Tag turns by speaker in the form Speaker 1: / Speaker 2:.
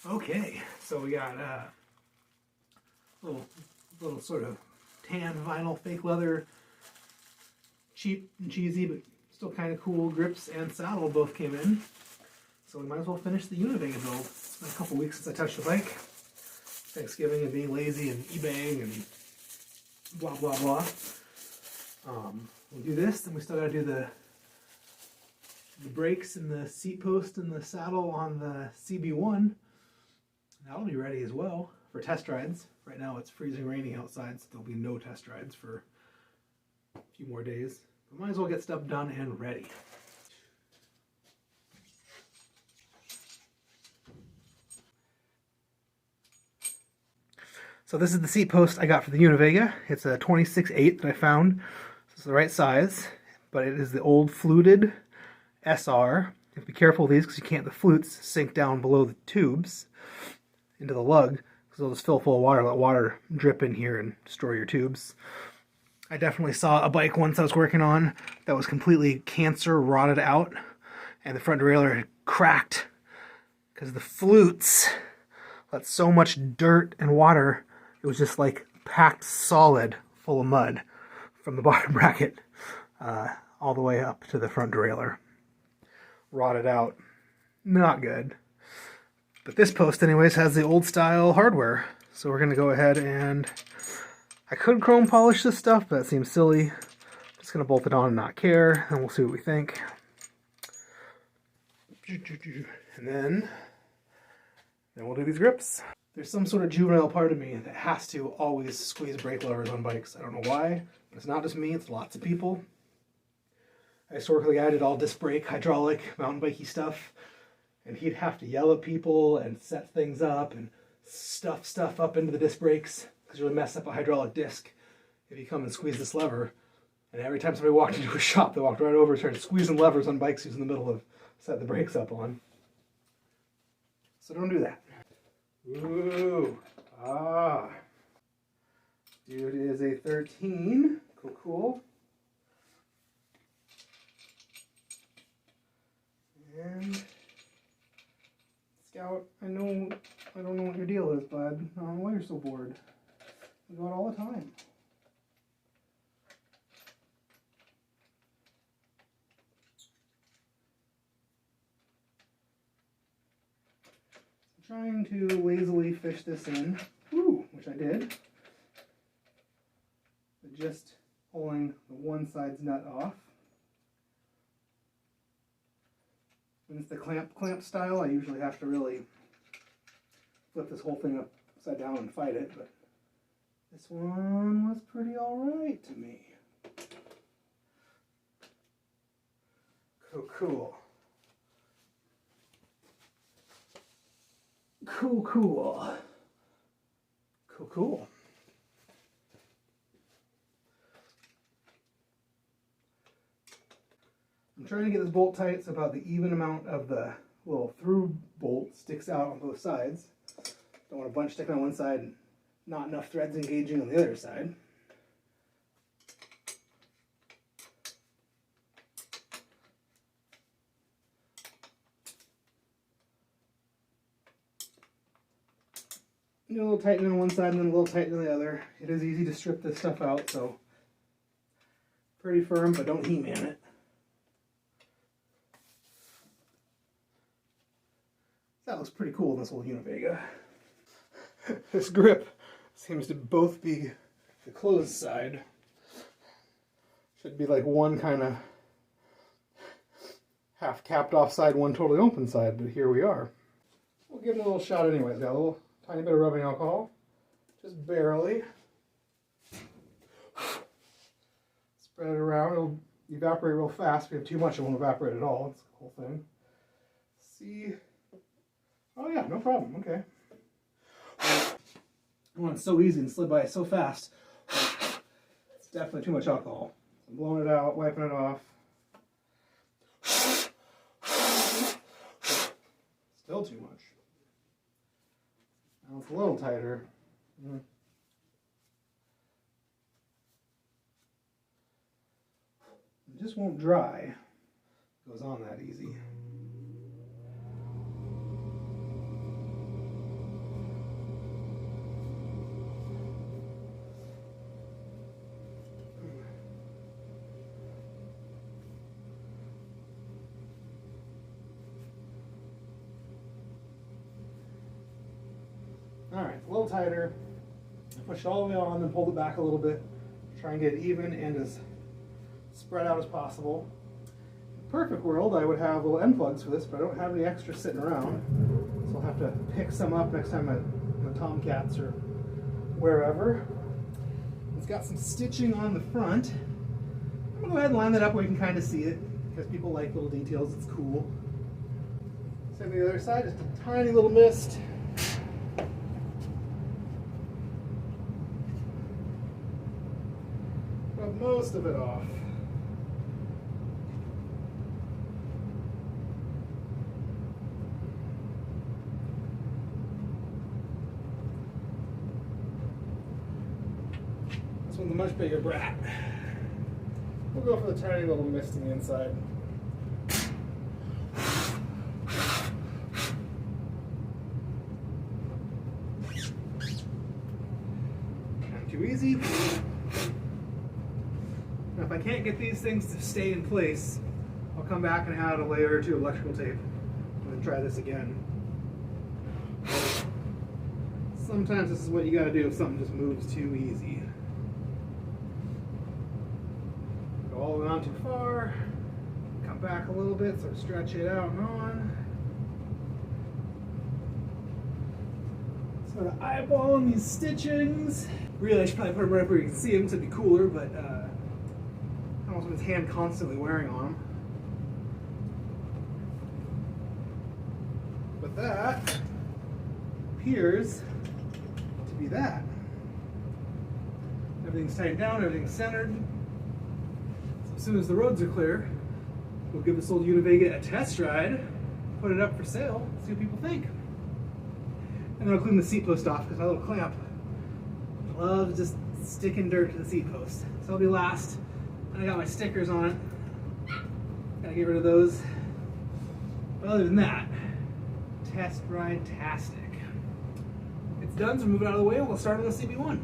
Speaker 1: Okay, so we got little sort of tan vinyl fake leather, cheap and cheesy, but still kind of cool grips and saddle both came in. So we might as well finish the Univega build. It's been a couple weeks since I touched the bike. Thanksgiving and being lazy and eBaying and blah blah blah. We'll do this, then we still gotta do the brakes and the seat post and the saddle on the CB1. That'll be ready as well for test rides. Right now it's freezing raining outside, so there'll be no test rides for a few more days. But might as well get stuff done and ready. So this is the seat post I got for the Univega. It's a 26/8 that I found. It's the right size, but it is the old fluted SR. You have to be careful of these because you can't, the flutes sink down below the tubes into the lug because they'll just fill full of water, let water drip in here and destroy your tubes. I definitely saw a bike once I was working on that was completely cancer rotted out and the front derailleur had cracked because the flutes let so much dirt and water, it was just like packed solid full of mud from the bottom bracket all the way up to the front derailleur. Rotted out. Not good. But this post anyways has the old style hardware. So we're going to go ahead and... I could chrome polish this stuff, but that seems silly. Just going to bolt it on and not care, and we'll see what we think. And then we'll do these grips. There's some sort of juvenile part of me that has to always squeeze brake levers on bikes. I don't know why, but it's not just me, it's lots of people. I used to work with a guy who did all disc brake, hydraulic, mountain bikey stuff, and he'd have to yell at people and set things up and stuff stuff up into the disc brakes because you would mess up a hydraulic disc if you come and squeeze this lever. And every time somebody walked into a shop, they walked right over and started squeezing levers on bikes he was in the middle of setting the brakes up on. So don't do that. Ooh, dude is a 13. Cool, cool. And Scout, I don't know what your deal is, bud. I don't know why you're so bored. We go out all the time. I'm trying to lazily fish this in, which I did. But just pulling the one side's nut off. When it's the clamp style, I usually have to really flip this whole thing upside down and fight it, but this one was pretty alright to me. Cool. Cool. I'm trying to get this bolt tight so about the even amount of the little through bolt sticks out on both sides. Don't want a bunch sticking on one side and not enough threads engaging on the other side. Do a little tightening on one side and then a little tightening on the other. It is easy to strip this stuff out, so pretty firm, but don't He-Man it. That looks pretty cool in this old Univega. This grip seems to both be the closed side. Should be like one kind of half capped off side, one totally open side, but here we are. We'll give it a little shot anyways. Got a little tiny bit of rubbing alcohol, just barely. Spread it around. It'll evaporate real fast. If you have too much, it won't evaporate at all. That's the whole thing. See. Oh yeah, no problem. Okay. Oh, it's so easy and slid by so fast. It's definitely too much alcohol. I'm blowing it out, wiping it off. Still too much. Now it's a little tighter. It just won't dry. It goes on that easy. Alright, a little tighter. Push it all the way on, then pull it back a little bit. Try and get it even and as spread out as possible. In a perfect world, I would have little end plugs for this, but I don't have any extra sitting around. So I'll have to pick some up next time at the Tomcats or wherever. It's got some stitching on the front. I'm going to go ahead and line that up where you can kind of see it, because people like little details, it's cool. Same on the other side, just a tiny little mist. Rub most of it off. This one's a much bigger brat. We'll go for the tiny little mist on the inside. Not too easy. Now if I can't get these things to stay in place, I'll come back and add a layer or two of electrical tape and then try this again. Sometimes this is what you gotta do if something just moves too easy. Go all the way on too far, come back a little bit, sort of stretch it out and on. Sort of eyeballing these stitchings. Really, I should probably put them right up where you can see them, so it'd be cooler, but I don't want his hand constantly wearing on them. But that appears to be that. Everything's tightened down, everything's centered. So as soon as the roads are clear, we'll give this old Univega a test ride, put it up for sale, see what people think. And then I'll clean the seat post off because my little clamp loves just sticking dirt to the seat post. So that'll be last. And I got my stickers on it. Gotta get rid of those. But other than that, test ride-tastic. It's done, so move it out of the way and we'll start on the CB1.